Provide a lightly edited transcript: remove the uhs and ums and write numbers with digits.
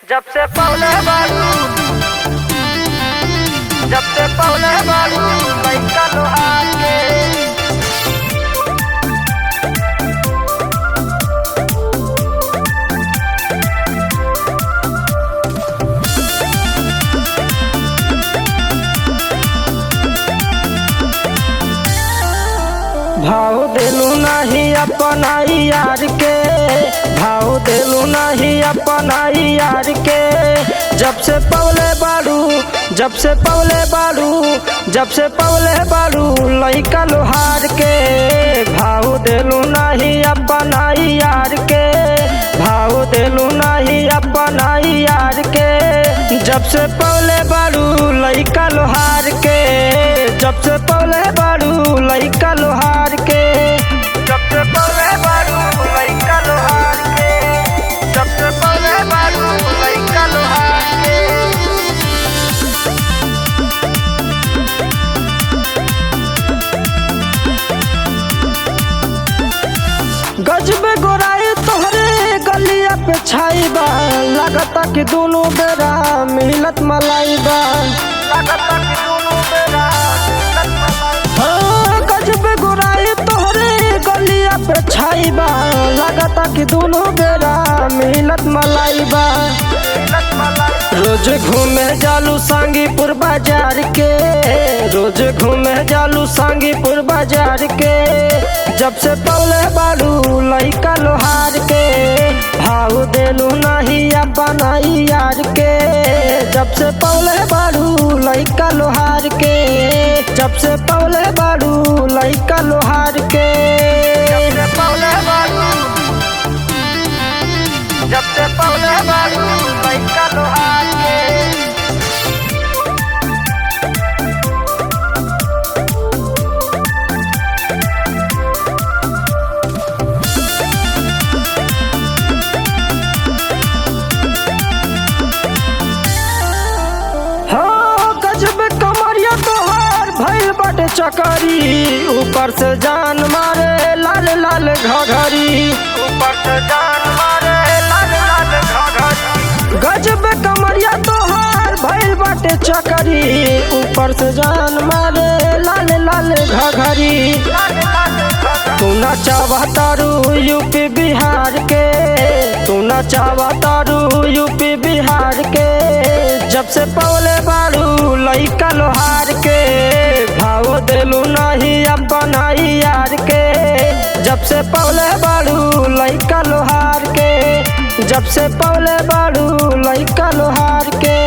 जब से पौले बारू जब से पौले बारू लइका लोहार के भाव देलू नहीं अपना यार के, भाव देलू नहीं अपना यार के। जब से पौले बारू जब से पौले बारू जब से पौले बारू लइका लोहार के। भाव देलू नहीं अपना यार के, भाव देलू नहीं अपना यार के। जब से पौले बारू लइका लोहार के, जब से पौले बारू लइका लोहार के। जब से पौले बारू लइका लोहार के, जब से पौले बारू लइका लोहार के। गजबे गोराई तोहरे गलिया पे छाई बा, लगता कि दोनों बेरा मिलत मलाई बा, लगता कि दोनों बेरा मिलत मलाई बा। गजबे गोराई तोहरे गलिया पे छाई बा, लगता कि दोनों बेरा मिलत मलाई बा। रोज घूमे जालू सांगीपुर बाजार के, रोज घूमे जालू सांगीपुर बाजार के। जब से पौले बारू लइका लोहार के, भाव देलू नहीं अपना यार के। जब से पौले बारू लइका लोहार के, जब से पौले बारू लइका लोहार के। जब से पौले बारू जब से पौले बारू लइका लोहार के। भइल बाटे चकरी, ऊपर से जान मारे लाल लाल घघरी, ऊपर से जान मारे लाल लाल घघरी। गजब कमरिया तोहार भइल बाटे चकरी, ऊपर से जान मारे लाल लाल घघरी। तू ना चाहतारू यूपी बिहार के, तू ना चाहतारू यूपी बिहार के। जब से पौले बारू लइका लोहार के, भाव देलू नहीं अपना यार के। जब से पौले बारू लइका लोहार के, जब से पौले बारू लइका लोहार के।